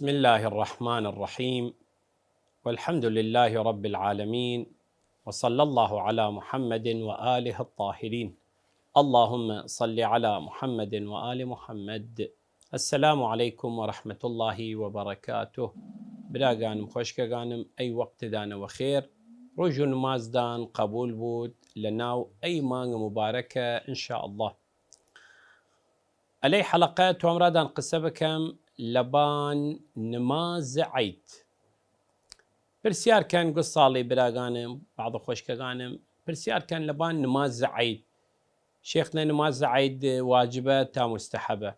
بسم الله الرحمن الرحيم، والحمد لله رب العالمين، وصلى الله على محمد وآله الطاهرين. اللهم صل على محمد وآل محمد. السلام عليكم ورحمة الله وبركاته. براغانم خوشكغانم أي وقت دان وخير، رجو نمازدان قبول بود لناو أي مانغ مباركة إن شاء الله. علي حلقات ومرادان قسبكم لبان نماز عيد. برسيار كان قصالي براغانم بعض خوشكغانم برسيار كان لبان نماز عيد. شيخنا نماز عيد واجبة تا مستحبة،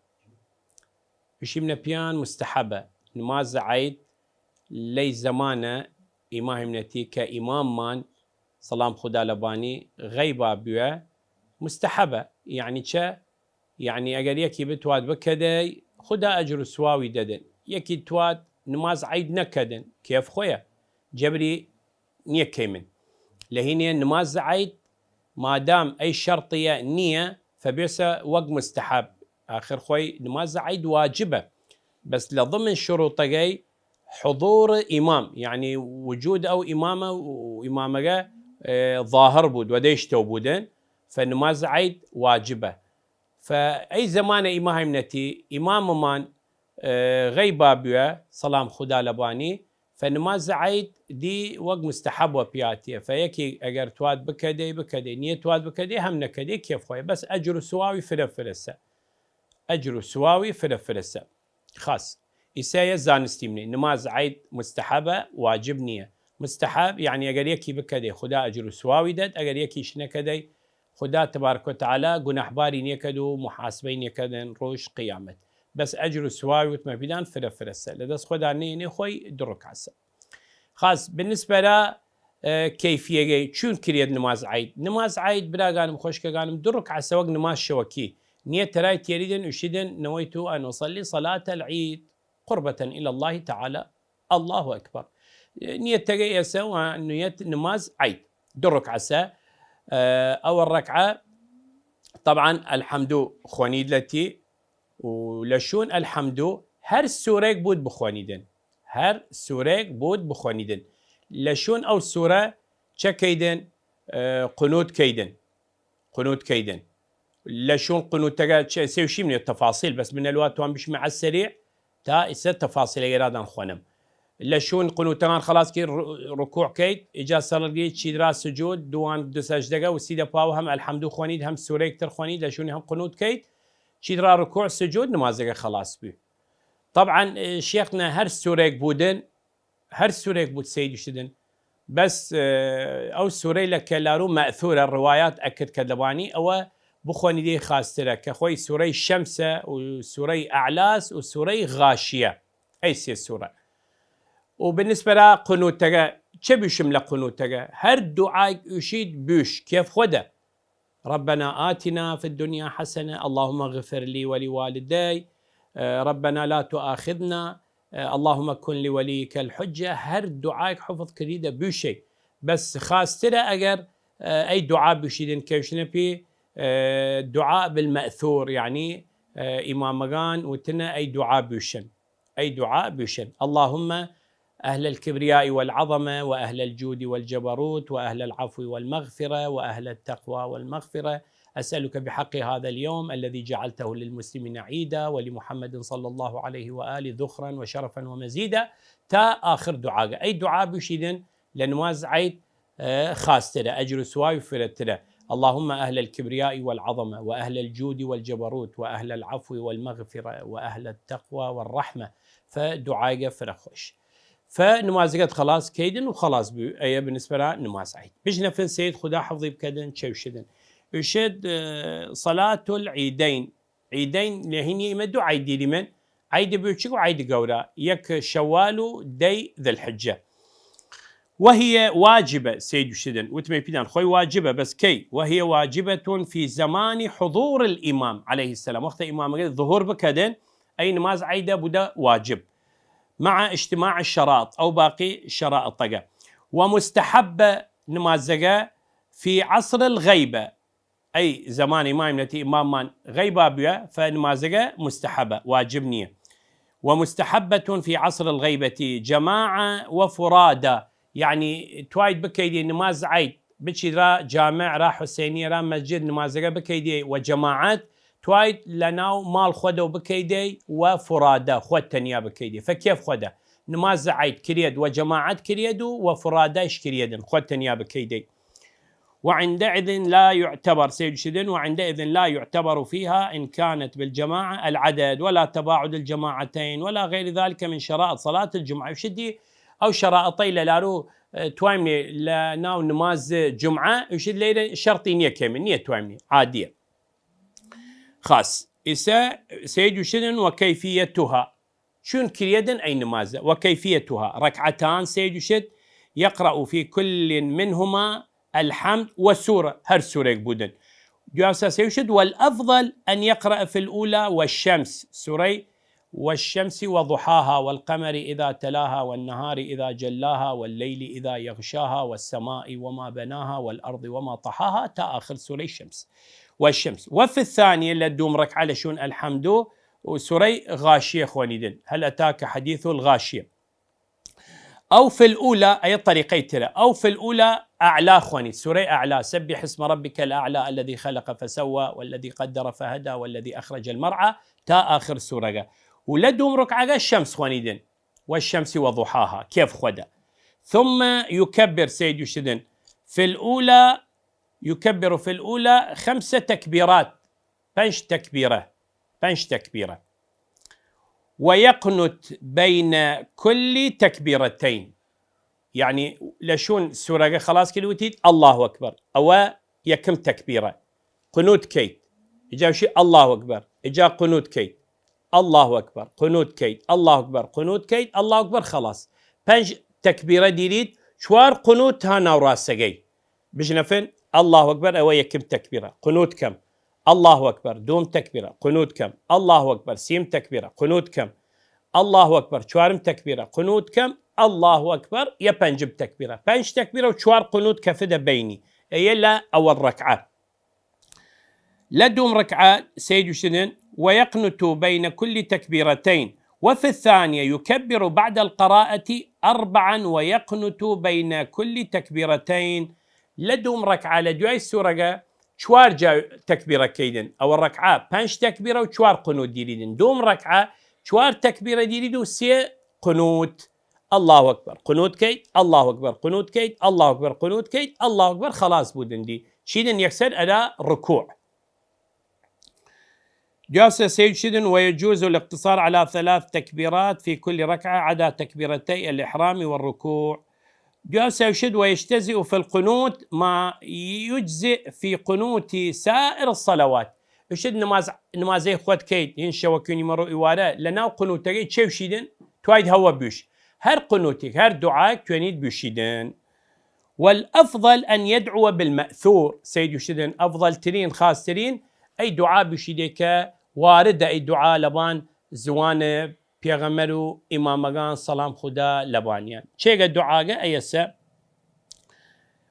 يشيمنا بيان مستحبة. نماز عيد لي زمانة إمام نتي كإمام مان سلام خدا لباني غيبا بيا مستحبة. يعني چه؟ يعني اگر يكي بتواد بكدي خدا أجر سواوي ددن، يكي تواد نماز عيد نكدن كيف خويا جبري نيكي من لهيني نماز عيد ما دام أي شرطية نية فبيسا وق مستحب. آخر خوي نماز عيد واجبة، بس لضمن شروطي حضور إمام، يعني وجود أو إمامة وإمامة ظاهر بود وديش توبودن، فنماز عيد واجبة. فأي زمان إمام نتي إمام مان غيبا بيا سلام خدا لباني، فنماز عيد دي وق مستحب وبياتي. فيكي اگر تواد بكدي نية تواد بكدي هم نكدي كيف خويا، بس أجر سواوي فرفرسة، أجر سواوي فرفرسة خاص. إسايا زانستي مني نماز عيد مستحبة واجب نية. مستحب يعني اگر يكي بكدي خدا أجر سواوي دد، اگر يكي شنكدي خدا تبارك وتعالى قناح باري نيكدو محاسبين يكدن روش قيامت، بس أجر سواوي وتما بيدان فرفرسة لدس خدا نيني خوي درك عسى خاص. بالنسبة لا كيفية شون كريد نماز عيد؟ نماز عيد براغانم خوشكغانم درك عسى وق نماز شوكي نية تراي تيريدن وشدن نويت أن أصلي صلاة العيد قربة إلى الله تعالى. الله أكبر. نية تقيسة ونية نماز عيد درك عسى. أول ركعة طبعا الحمد خوانيدلتي ولشون الحمد هر سوريك بود بخوانيدن، هر سوريك بود بخوانيدن. لشون أو سورة كيدن قنوت كيدن، قنوت كيدن. لشون قنوت تقا سيو شي من التفاصيل، بس من الوقت وان بش مع السريع تا إسا تفاصيل إرادان خوانم. لشون قنوتان خلاص كي ركوع كيد إجا صلي شي دراس سجود دوان دو سجدة وسيدة باو هم الحمد خوانيد هم سورة كتر خوانيد لشون هم قنوت كيد شي درا ركوع سجود نمازك خلاص بي. طبعا شيخنا هر سورة بودن، هر سورة بود سيد شدن، بس أو سورة لك لارو مأثورة الروايات أكد كدباني أو بخواني دي خاصة كخوي سورة الشمسة وسورة أعلاس وسورة غاشية، أي سي سورة. وبالنسبة لا قنوتك شبيشم لقنوتك هر دعاء يشيد بيش كيف خده ربنا آتنا في الدنيا حسنة، اللهم اغفر لي ولوالدي، ربنا لا تؤاخذنا، اللهم كن لوليك الحجة. هر دعاء حفظ كريدة بيشي، بس خاصة أجر أي دعاء بيشيدن كيش نبي دعاء بالمأثور، يعني إمام مغان وتنا أي دعاء بيشن، أي دعاء بيشن. اللهم أهل الكبرياء والعظمة وأهل الجود والجبروت وأهل العفو والمغفرة وأهل التقوى والمغفرة، أسألك بحق هذا اليوم الذي جعلته للمسلمين عيدا ولمحمد صلى الله عليه وآله ذخرا وشرفا ومزيدا تا آخر دعاء. أي دعاء بشيدن لنواز عيد خاص ترى أجر سواي فرترى. اللهم أهل الكبرياء والعظمة وأهل الجود والجبروت وأهل العفو والمغفرة وأهل التقوى والرحمة، فدعاء فرخوش. فنمازقت خلاص كيدن وخلاص أي بالنسبة لها نماز عيد. بيجنا فين سيد خدا حفظي بكدن شوشدن يشد صلاة العيدين. عيدين لهني يمدو عيدي لمن عيد بيوتشك وعيد قورا يك شوال دي ذي الحجة، وهي واجبة سيد شدن وتمي بيدان خوي واجبة، بس كي وهي واجبة في زمان حضور الإمام عليه السلام. وقت إمام ظهور بكدن أي نماز عيدة بدا واجب مع اجتماع الشرائط أو باقي شرائط طقة. ومستحبة نمازقة في عصر الغيبة، أي زمان إمام نتي إمام من غيبة بيا فنمازقة مستحبة واجب نية. ومستحبة في عصر الغيبة جماعة وفرادى، يعني توايد بكيدي نماز عيد بشي را جامع را حسينية را مسجد نمازقة بكيدي وجماعات توايد لناو مال خودو بكيدي وفرادى خود تنيا بكيدي. فكيف خوده نماز عيد كريد وجماعات كريدو وفراداش كريدن خود تنيا بكيدي. وعندئذ لا يعتبر سيد شدن وعندئذ لا يعتبر فيها إن كانت بالجماعة العدد ولا تباعد الجماعتين ولا غير ذلك من شرائط صلاة الجمعة. وشدي أو شرائطي لارو توامني لناو نماز جمعة وشد ليلة شرطي نية كامل نية توامني عادية خاص. إسا سيد شدن وكيفيتها شون كريدن أي نمازة وكيفيتها ركعتان سيد شد يقرأ في كل منهما الحمد والسورة هر سورة يقبودن جواسا سيوشد. والأفضل أن يقرأ في الأولى والشمس سوري والشمس وضحاها والقمر إذا تلاها والنهار إذا جلاها والليل إذا يغشاها والسماء وما بناها والأرض وما طحاها تا آخر سوري الشمس والشمس. وفي الثانية اللي دوم ركعة لشون الحمد وسوري غاشية خوانيدن هل أتاك حديث الغاشية. أو في الأولى أي طريقي ترى أو في الأولى أعلى خواني سورة أعلى سبح اسم ربك الأعلى الذي خلق فسوى والذي قدر فهدى والذي أخرج المرعى تا آخر سورة. ولدهم ركعة الشمس خوانيدن والشمس وضحاها كيف خدا. ثم يكبر سيد يشدن في الأولى يكبر في الأولى 5 تكبيرات بنش تكبيرة ويقنت بين كل تكبيرتين. يعني لشون سورة خلاص كلوتيت الله أكبر أو يكم تكبيرة قنوت كيت إجا شيء الله أكبر إجا قنوت كيت الله أكبر قنوت كيت الله أكبر قنوت كيت الله أكبر خلاص 5 تكبيرة ديريت شوار قنوت هانا وراسقي بجنفن الله أكبر أو يكم تكبيرة قنوت كم الله أكبر دوم تكبيرة قنوت كم الله أكبر سيم تكبيرة قنوت كم الله أكبر شوارم تكبيرة قنوت كم الله أكبر يبنجب تكبيرة 5 تكبيرة وشوار قنوت كفدة بيني يلا أول ركعة لدوم ركعة سيد يشدن ويقنت بين كل تكبيرتين. وفي الثانية يكبر بعد القراءة 4 ويقنت بين كل تكبيرتين. لدوم ركعة لدوي السورة شوار جا تكبيرة كيدن أو الركعة 5 تكبيرة وشوار قنوت ديريدن دوم ركعة شوار تكبيرة ديريدو سي قنوت الله أكبر قنوت كيد الله أكبر قنوت كيد الله أكبر قنوت كيد الله أكبر خلاص بودن دي شيدن يكسر أداء ركوع. جالس سيد شدن ويجوز الاقتصار على 3 تكبيرات في كل ركعة عدا تكبيرتي الإحرام والركوع. جالس يشد ويجتزئ في القنوت ما يجزئ في قنوت سائر الصلوات. يشد نمازي خوات كيد ينشا وكوني مرو إوارا لناو قنوتك تشيو شيدن توايد هوا بيش هر قنوتك هر دعاك توانيد بيشيدن. والأفضل أن يدعو بالمأثور سيد يشدن أفضل ترين خاص ترين أي دعاء بيشيدك وارد أي دعاء لبان زوان بيغمرو إمامغان سلام خدا لبانيان شيء الدعاء أيسا.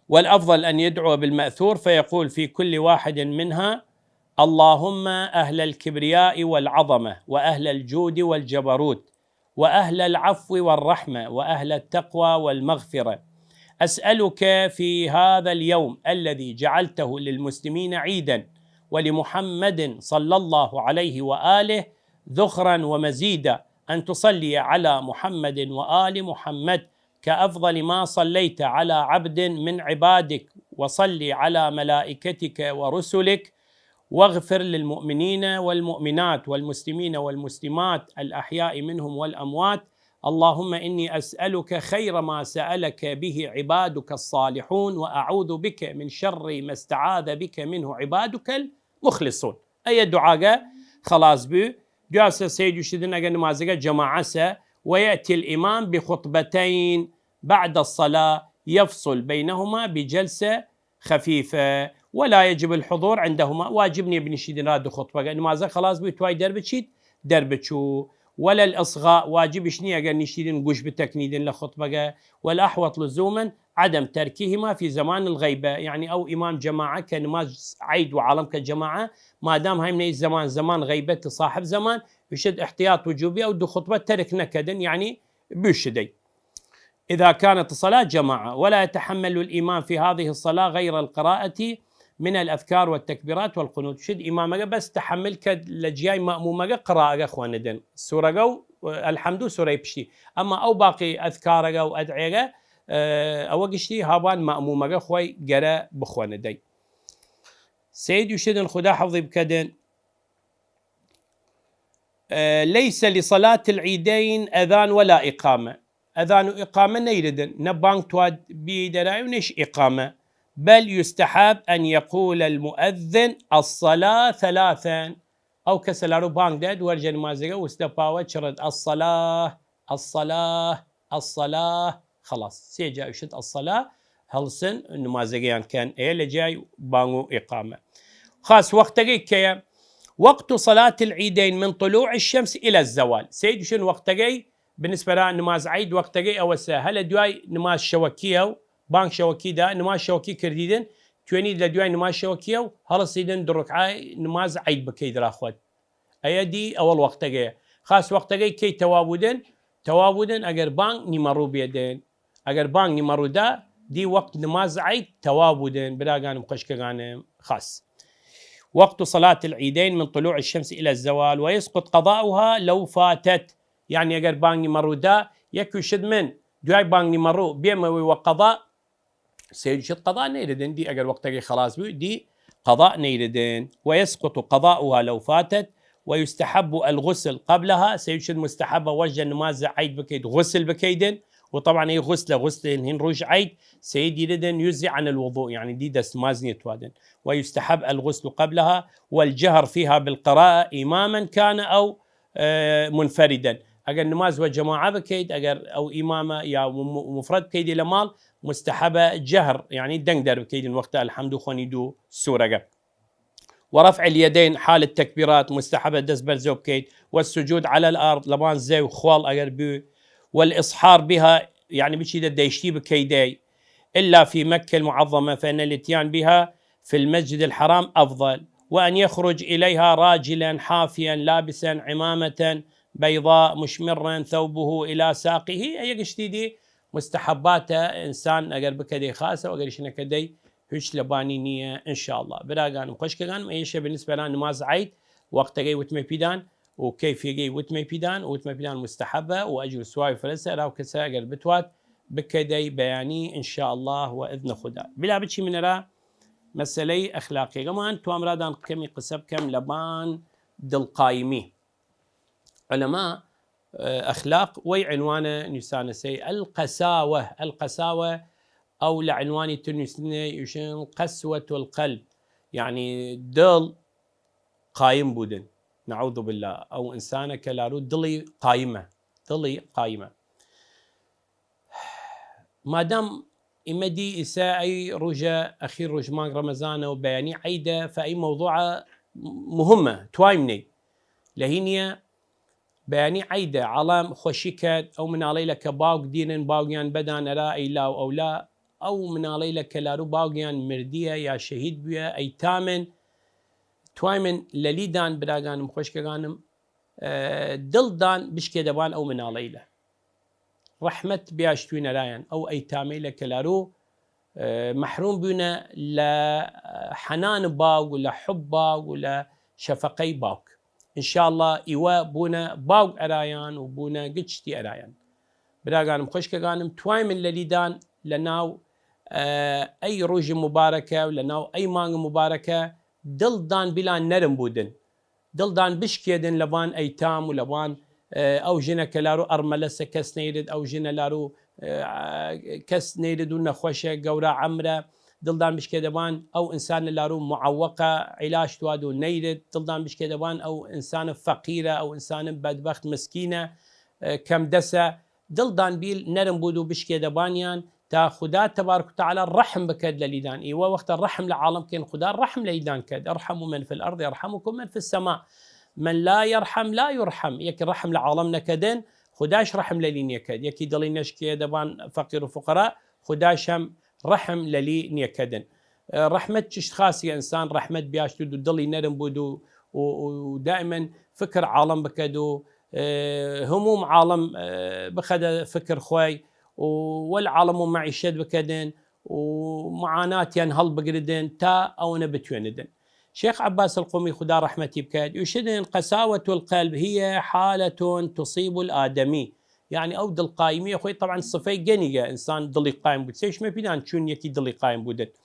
والأفضل أن يدعو بالمأثور فيقول في كل واحد منها اللهم أهل الكبرياء والعظمة وأهل الجود والجبروت وأهل العفو والرحمة وأهل التقوى والمغفرة أسألك في هذا اليوم الذي جعلته للمسلمين عيدا ولمحمد صلى الله عليه وآله ذخرا ومزيدا أن تصلي على محمد وآل محمد كأفضل ما صليت على عبد من عبادك وصلي على ملائكتك ورسلك واغفر للمؤمنين والمؤمنات والمسلمين والمسلمات الأحياء منهم والأموات. اللهم إني أسألك خير ما سألك به عبادك الصالحون وأعوذ بك من شر ما استعاذ بك منه عبادك المخلصون. أي دعاء خلاص بي جالس سيد يشدنا نمازقة جماعة ويأتي الإمام بخطبتين بعد الصلاة يفصل بينهما بجلسة خفيفة ولا يجب الحضور عندهما. واجبني ابن شيدن راد خطبة نمازة خلاص بتواي دربتشو ولا الإصغاء واجب شنيا قال نشيدن قش بتكنيد لخطبة. والأحوط لزوما عدم تركهما في زمان الغيبة يعني أو إمام جماعة كنماز عيد وعالم كجماعة ما دام هاي من الزمان زمان غيبة صاحب زمان يشد احتياط وجوبي أو دو خطبة ترك نكدا يعني بيشدي. إذا كانت الصلاة جماعة ولا يتحمل الإمام في هذه الصلاة غير القراءة من الأذكار والتكبيرات والقنوت. شد إمامك بس تحملك لجياي مأمومك قراءة أخواندن سورة جو الحمد سورة بشتي، أما أو باقي أذكارك أو أدعيك أو قشتي هابان مأمومك خوي قراء بخواندي. سيد يشد خدا حفظي بكدن ليس لصلاة العيدين أذان ولا إقامة. أذان وإقامة نيردن نبانك تواد بيدراي ونش إقامة، بل يستحب أن يقول المؤذن الصلاة ثلاثا أو كسلارو بانك داد ورجن مازيغا واستفاوة شرد الصلاة الصلاة الصلاة خلاص سيجا يشد الصلاة هلسن نمازيغيان كان إيه جاي بانو إقامة خاص وقت كيا وقت صلاة العيدين من طلوع الشمس إلى الزوال. سيد شنو وقت جاي بالنسبة لنا نماز عيد وقت جاي أو هل دواي نماز شوكية بانك شوكي دا نماز شوكي كرديدن تواني لدواي نماز شوكية هلا سيدن دركعاي نماز عيد بكيد راخوت أيدي أول وقت جاي خاص وقت جاي كي توابودن أجر بانك نمرو بيدين أجر بانك نمرو دا دي وقت نماز عيد توابودن بلا جانم قشك جانم خاص. وقت صلاة العيدين من طلوع الشمس إلى الزوال ويسقط قضاؤها لو فاتت. يعني أجر باني مرو دا يكو شد من دواي باني مرو بيما وقضاء سيجد قضاء نيردن دي أجر وقتك خلاص دي قضاء نيردن. ويسقط قضاؤها لو فاتت ويستحب الغسل قبلها. سيجد مستحبة وجه نماز عيد بكيد غسل بكيدن وطبعا هي غسل هن روج عيد سيدي لدن يجزي عن الوضوء يعني دي دست مازنية وادن. ويستحب الغسل قبلها والجهر فيها بالقراءة إماما كان أو منفردا. أجر نماز وجماعة بكيد أجر أو إمامة يا مفرد كيد لمال مستحبة جهر يعني دنقدر بكيد وقت الحمد خنيدو سورة. ورفع اليدين حال التكبيرات مستحبة دس برزو بكيد. والسجود على الأرض لبان زي وخوال أجر بيو. والإصحار بها يعني بشي ديشتي بكيدي إلا في مكة المعظمة فإن الاتيان بها في المسجد الحرام أفضل. وأن يخرج إليها راجلا حافيا لابسا عمامة بيضاء مشمرا ثوبه إلى ساقه أي قشتيدي مستحبات إنسان أقر بكدي خاصة وأقر شنا كدي هش لباني نية إن شاء الله. براغان وخشكغان أي شيء بالنسبة لنا نماز عيد وقت جاي وتمي بيدان وكيف يجي وتمي بيدان مستحبة وأجر سواي فلسة راو كسا أقر بتوات بكدي بياني إن شاء الله وإذن خدا بلا بتشي من را مسألة أخلاقية كمان تو أمرادان كمي قسب كم لبان دل قايمي علماء أخلاق وعنوانه نسانسي القساوة أو لعنوان تنسني يشن قسوة القلب يعني دل قايم بودن نعوذ بالله أو إنسانة كلارو دلي قايمة ما دام إمدي إساء رجا أخير رجمان رمضان وبياني عيدة فأي موضوع مهمة توايمني لهينيا بياني عيدة علام خوشيكت أو من علي لك باوك دينن باوغيان بدان رائي لا أو لا أو من علي لك لارو باوغيان مردية يا شهيد بيا أيتامن توايمن لليدان براغان مخوشكغانم دلدان بشكي دبان أو من علي له رحمة بياشتوين رايان أو أيتامي لكلارو محروم بينا لحنان باوغ ولا حب باوغ ولا شفقي باوغ إن شاء الله إيوا بونا باوغ أرايان وبونا قجتي أرايان براغانم خوشكغانم توايمن لليدان لناو أي روج مباركة ولناو أي مانغ مباركة دلدان بلا نرم بودن دلدان بشكيدن لبان أيتام ولبان أو جنا كلارو أرملسة كس نيرد أو جنا لارو كس نيرد ونخوشة قورا عمرة دلدان بشكيدبان أو إنسان لارو معوقة علاج توادو نيرد دلدان بشكيدبان أو إنسان فقيرة أو إنسان بدبخت مسكينة كم دسة دلدان بيل نرم بودو بشكيدبانيان تا خدا تبارك وتعالى الرحم بكد لليدان إيوا وقت الرحم لعالم كين خدا الرحم لليدان كد ارحموا من في الأرض يرحمكم من في السماء من لا يرحم لا يرحم يكي رحم لعالمنا كدن خداش رحم للين يكد يكي دلين نشكي دبان فقير وفقراء خداش هم رحم للين يكدن رحمة خاص إنسان رحمة بياش تدو دلي نرم بودو ودائما فكر عالم بكدو هموم عالم بخد فكر خوي والعالم معيشة بكدن ومعاناة هل بقردن تا أو نبتوندن. شيخ عباس القومي خدا رحمتي بكاد يشدن قساوة القلب هي حالة تصيب الآدمي، يعني أو دل قايمية خوي طبعا صفي جنية إنسان دلي قايم بود سيش ما بينان شون يكي دلي قايم بودت.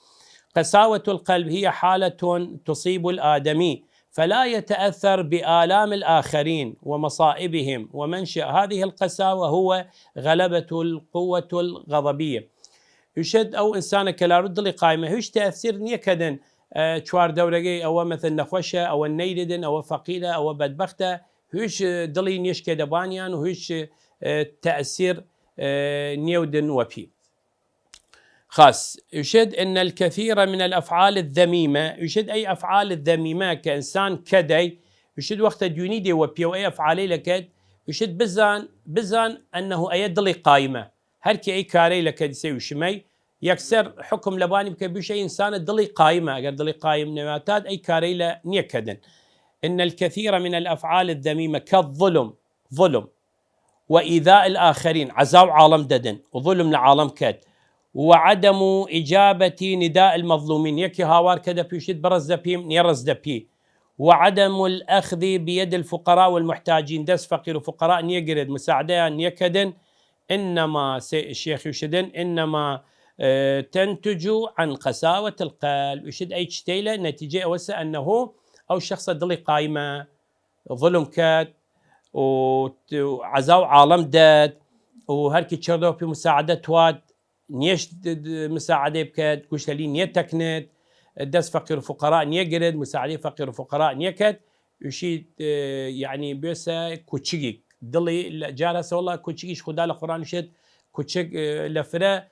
قساوة القلب هي حالة تصيب الآدمي فلا يتأثر بآلام الآخرين ومصائبهم، ومنشأ هذه القساوة هو غلبة القوة الغضبية. يشد أو إنسان كلا رد لي قائمة هيش تأثير نيكدن شوار دورجي أو مثل نخوشة أو النيردن أو فقيرة أو بدبختة هيش دلي نيش كدبانيان وهيش تأثير نيودن وبي خاص. يشد أن الكثير من الأفعال الذميمة، يشد أي أفعال الذميمة كإنسان كدي يشد وقت ديونيدي وبي وأي أفعالي لكد يشد بزان أنه أيدلي قائمة هركي أي كاري لكد يسوي شمي يكسر حكم لباني بكبير شيء إنسان دلي قائمة أجر دلي قائم نماتات أي كاري لا نيكدن. إن الكثير من الأفعال الذميمة كالظلم ظلم وإيذاء الآخرين عزاو عالم ددن وظلم لعالم كد وعدم إجابة نداء المظلومين يكي هاوار كذا بيشد برز دبيم نيرز دبي وعدم الأخذ بيد الفقراء والمحتاجين دس فقير وفقراء نيقرد مساعدة نيكدن إنما الشيخ يشدن إنما تنتج عن قساوة القلب. يشد أي شتيلة نتيجة أوسع أنه أو شخص دلي قايمة ظلم كات وعزاو عالم داد وهركي تشردو في مساعدة واد نيش مساعدة بكات كوشلي نيتكنت دس فقير وفقراء نيقرد مساعدة فقير وفقراء نيكت يشيد يعني بيسا كوتشيك دلي جالس والله كوتشيش خدا القرآن يشد كوتشيك لفرا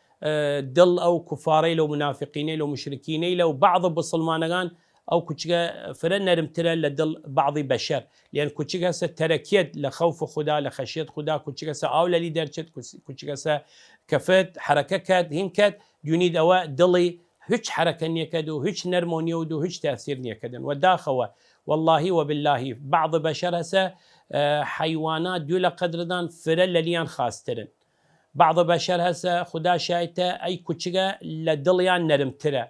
دل أو كفاري لو منافقين لو مشركين لو بعض بصلمانغان أو كوتشيكا فرنا نرمترا لدل بعض بشر لأن كوتشيكا ستركيد لخوف خدا لخشية خدا كوتشيكا سأولى ليدرشت كوتشيكا كفت حركات هنكت يونيد أواء دلي هيش حركة نيكدو هيش نرمو نيودو هيش تأثير نيكدن وداخوا والله وبالله بعض بشر هسا حيوانات دولا قدردان فرلا ليان خاسترن بعض بشر هسا خدا شايته أي كوتشيكا لدليان نرمترا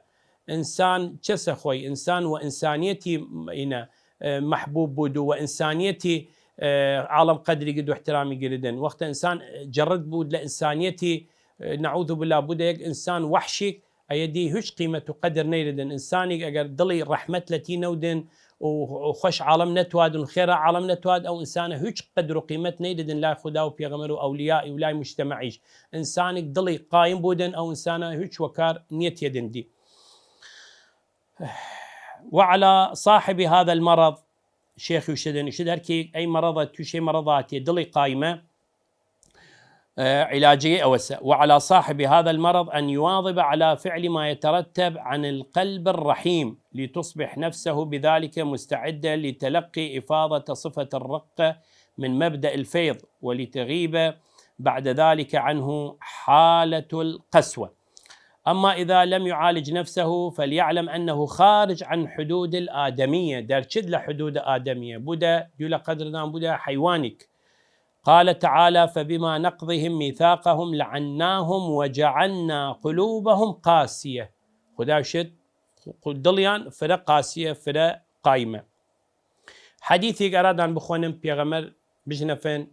إنسان جسا خوي إنسان وإنسانيتي إنا محبوب بودو وإنسانيتي عالم قدري قد واحترامي قردن وقت إنسان جرد بود لإنسانيتي نعوذ بالله بودك إنسان وحشي أيدي هش قيمة قدر نيردن إنساني أجر دلي رحمة التي نودن وخش عالم نتواد وخير عالم نتواد أو إنسان هش قدر قيمة نيردن لا خدا وبيغمر أولياء ولا مجتمعيش إنسانك دلي قايم بودن أو إنسان هش وكار نيت يدن دي. وعلى صاحب هذا المرض شيخ يشدن يشد هركي أي مرض تشي مرضات دلي قايمة علاجية أوسع. وعلى صاحب هذا المرض أن يواظب على فعل ما يترتب عن القلب الرحيم لتصبح نفسه بذلك مستعدة لتلقي إفاضة صفة الرقة من مبدأ الفيض ولتغيب بعد ذلك عنه حالة القسوة. أما إذا لم يعالج نفسه فليعلم أنه خارج عن حدود الآدمية درشد لحدود آدمية بودا يلا قدرنا بودا حيوانك. قال تعالى فبما نقضهم ميثاقهم لعناهم وجعلنا قلوبهم قاسية خدا شد دليان فرا قاسية فرا قايمة. حديثي أرادان بخونم بيغمر بجنفن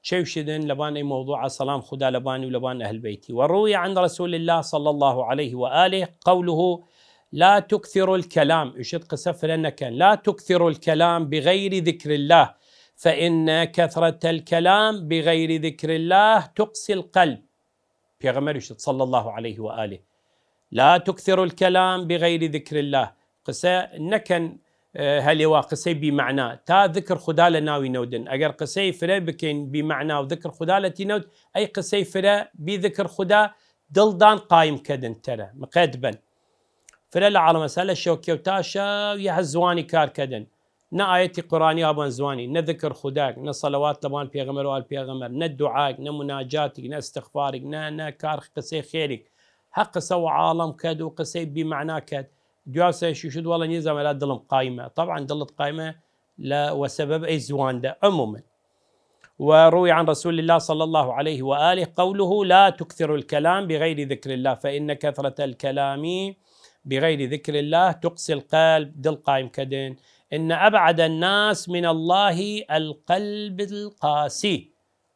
شيوشدن لبان أي موضوع سلام خدا لباني ولبان أهل بيتي. وروي عن رسول الله صلى الله عليه وآله قوله لا تكثر الكلام يشد قسفر أنك لا تكثر الكلام بغير ذكر الله فإن كثرة الكلام بغير ذكر الله تقسي القلب. بيغمر يشد صلى الله عليه وآله لا تكثر الكلام بغير ذكر الله قسا نكن هل قسي بمعنى تا ذكر خدا لناوي نودن اگر قسي فرا بكين بمعنى وذكر خدا لتي نود اي قسي فرا بذكر خدا دلدان قايم كدن ترى مقدبا فرا العالم مسألة شوكي وتاشا يهزواني كار كدن نا آيتي قرآنية أبان زواني نا ذكر خداك نا صلوات لبان بيغمر وآل بيغمر نا دعاك نا مناجاتك نا استغفارك نا كار قسي خيرك حق سوى عالم كد وقسي بمعنى كد دواسة شو والله نيزم على دلم قايمة طبعا دلت قايمة وسبب أي زوانده عموما. وروي عن رسول الله صلى الله عليه وآله قوله: لا تكثروا الكلام بغير ذكر الله فإن كثرة الكلام بغير ذكر الله تقسي القلب. دل قايم كدن إن أبعد الناس من الله القلب القاسي.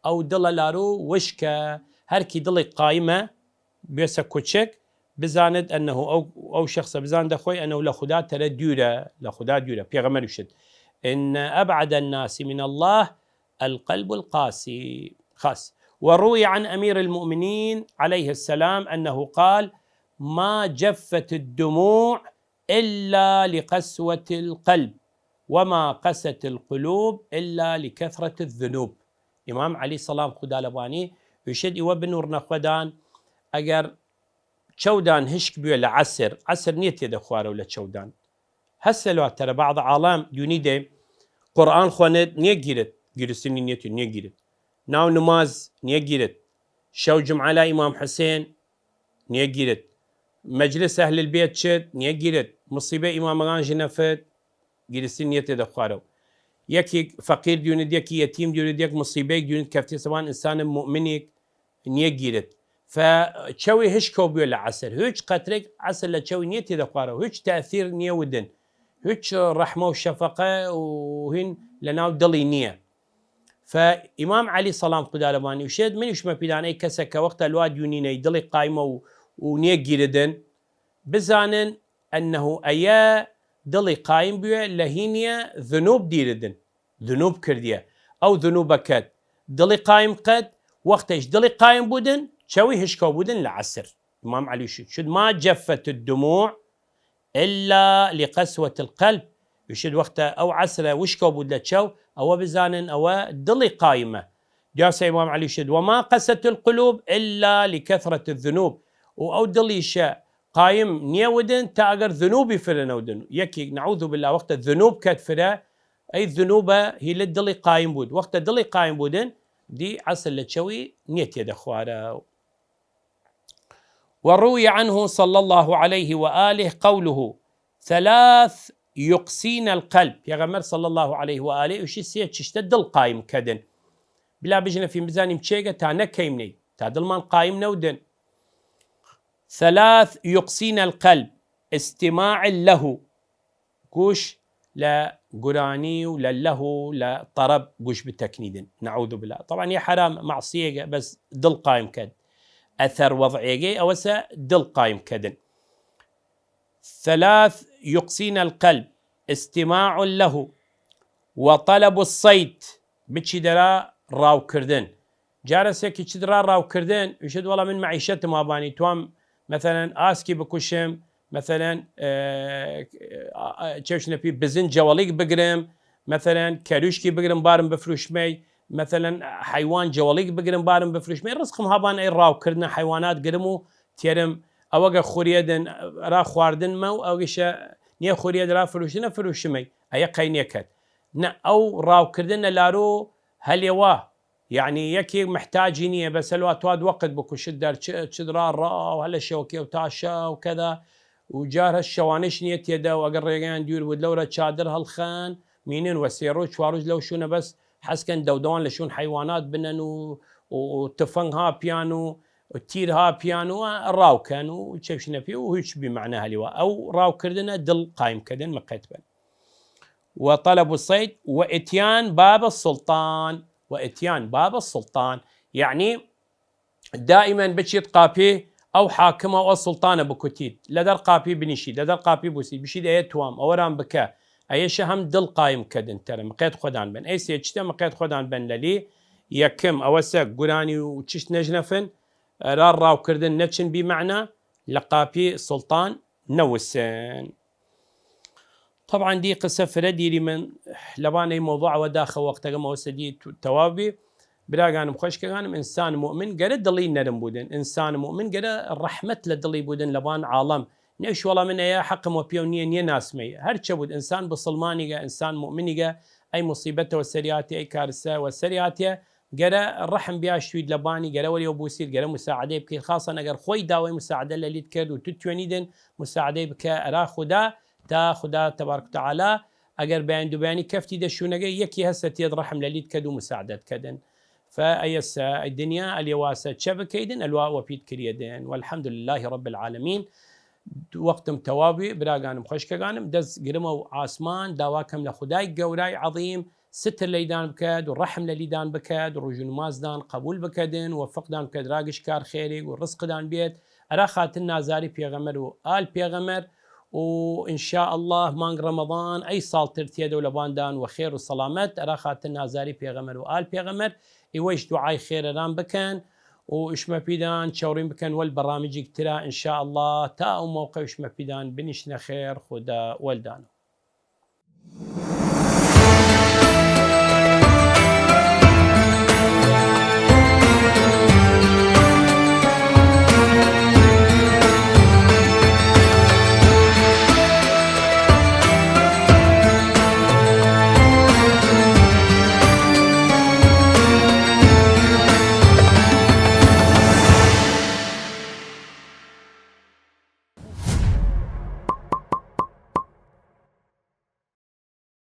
أو دل لارو وشكا هركي دل قايمة بيسا كوتشك بزاند أنه أو شخص بزاند أخوي أنه لخدا ترى ديورة لخدا ديورة بيغمر يشد إن أبعد الناس من الله القلب القاسي خاص. وروي عن أمير المؤمنين عليه السلام أنه قال: ما جفت الدموع إلا لقسوة القلب وما قست القلوب إلا لكثرة الذنوب. إمام علي سلام خدا لباني يشد وبنور نخودان أجر شودان هشك بيو لعسر عسر نيت يد خواره ولا شودان هسه ترى بعض عالم يونيده قرآن خوند نيجيرت جيرسيني نيتو نيجيرت ناو نماز نيجيرت شو جمعة لا إمام حسين نيجيرت مجلس أهل البيت شد نيجيرت مصيبة إمام غانج نفت جيرسيني نيت يد خواره يكي فقير ديوند يكي يتيم ديوند يك مصيبة ديوند كفتي سواء إنسان مؤمنك نيجيرت فشوي هش كوبيو لعسر هيج قترك عسر لشوي نيتي دقاره هيج تأثير نية ودن هيج رحمة وشفقة وهن لناو دلي نية. فإمام علي سلام خدا لباني وشد من يشما بيدان أي كسك وقت الواد يونيني دلي قايمة ونية جيردن بزانن أنه أيا دلي قايم بيو لهينيا ذنوب ديردن ذنوب كردية أو ذنوبكت دلي قايم قد وقتش دلي قايم بودن شوي هشكو بودن لعسر. إمام علي شد ما جفت الدموع إلا لقسوة القلب يشد وقت أو عسر وشكو بود لتشو أو بزانن أو دلي قايمة. جاس إمام علي شد وما قست القلوب إلا لكثرة الذنوب أو دلي شاء قايم نيودن تأجر ذنوبي فرنودن يكي نعوذ بالله وقت الذنوب كتفرة أي الذنوب هي للدلي قايم بود وقت الدلي قايم بودن دي عسر لتشوي نيت يد أخواره. وروي عنه صلى الله عليه وآله قوله: ثلاث يقسين القلب. يا غمر صلى الله عليه وآله وشي سيت تشتد القايم كدن بلا بجنا في ميزان مشيغا تانا كيمني تادل من قايم نودن. ثلاث يقسين القلب استماع له قوش لا قراني ولا له لا طرب قوش بالتكنيد نعوذ بالله. طبعا يا حرام معصية بس دل قايم كد أثر وضعي أو دل قايم كدن. ثلاث يقسين القلب استماع له وطلب الصيد بتشي درا راو كردن جارسك تشدرا راو كردن يشد والله من معيشته ما باني توام مثلا آسكي بكشم مثلا تشوشنا في بزن جواليك بقرم مثلا كاروشكي بقرم بارم بفروشمي مثلا حيوان جواليك بقرم بارم بفروشمي رزقهم هابان اي راو كردنا حيوانات قرمو تيرم اوغا خوريدن را خواردن مو اوغشا نيه خوريد را فروشنا فروشمي اي قينيكت او راو كردنا لارو هل يوا يعني يكي محتاجينيه بس الوقت واد وقت بكو شدر شدرا را وهلا شوكي وتاشا وكذا وجار هالشوانش نيت يدا وقريان ديور ودلورة شادر هالخان مينين وسيرو شواروج لو شونا بس حسكن دودوان لشون حيوانات بنن وتفنها بيانو وتيرها بيانو راو كانوا وشفشنا فيه وهيش بمعناها لواء او راو كردنا دل قايم كدن مقتبا. وطلب الصيد واتيان باب السلطان واتيان باب السلطان يعني دائما بتشيط قابي او حاكمه او سلطانه بكتيد لدر قابي بنشي لدر قابي بوسي بشي اي توام اورام بكا اي شهم دل قايم كدن ترى مقيت خدان بن اي سيجتا مقيت خدان بن للي يكم اوسق قراني وتشت نجنفن راو كردن نتشن بمعنى لقابي سلطان نوسن. طبعا دي قصة فردي من لباني موضوع وداخل وقت ما وسدي توابي براغان مخش كان انسان مؤمن قرد دلي نرم بودن انسان مؤمن قرد الرحمة لدلي بودن لبان عالم نيش والله من ايا حق وبيونين يناسمي هرچه بود انسان بسلماني انسان مؤمني اي مصيبته والسرياتي اي كارثه والسرياتي قرد الرحم بيا شويد لباني قرد ولي وبوسير قرد مساعده بكي خاصه اگر خوي داوي مساعده اللي تكرد وتتونيدن مساعده بك ارا خدا تا خدا تبارك وتعالى ئەگەر بەیان کەفتی دەشوونەکەی یەکی هەستە تێت ڕەحم لە لیت کەد و مساعدەت کەدن فأيسا الدنيا اليواسة شبكيدن الوا وبيت كريدين والحمد لله رب العالمين وقتم توابي براغانم خوشكغانم دز قرمو عاسمان داواكم لخداي قوراي عظيم ستر ليدان بكاد والرحم لليدان بكاد والرجل مازدان قبول بكدن وفقدان بكاد راقش كار خيري والرزق دان بيت أراخات النازاري بيغمر وآل بيغمر وإن شاء الله مانغ رمضان أي صال ترتيد ولبان دان وخير وسلامت أراخات النازاري بيغمر وآل بيغمر إيوش دعاي خير رام بكان وإشما بيدان تشاورين بكان والبرامج كتيرا إن شاء الله تا موقع إشما بيدان بنشنا خير خدا والدانو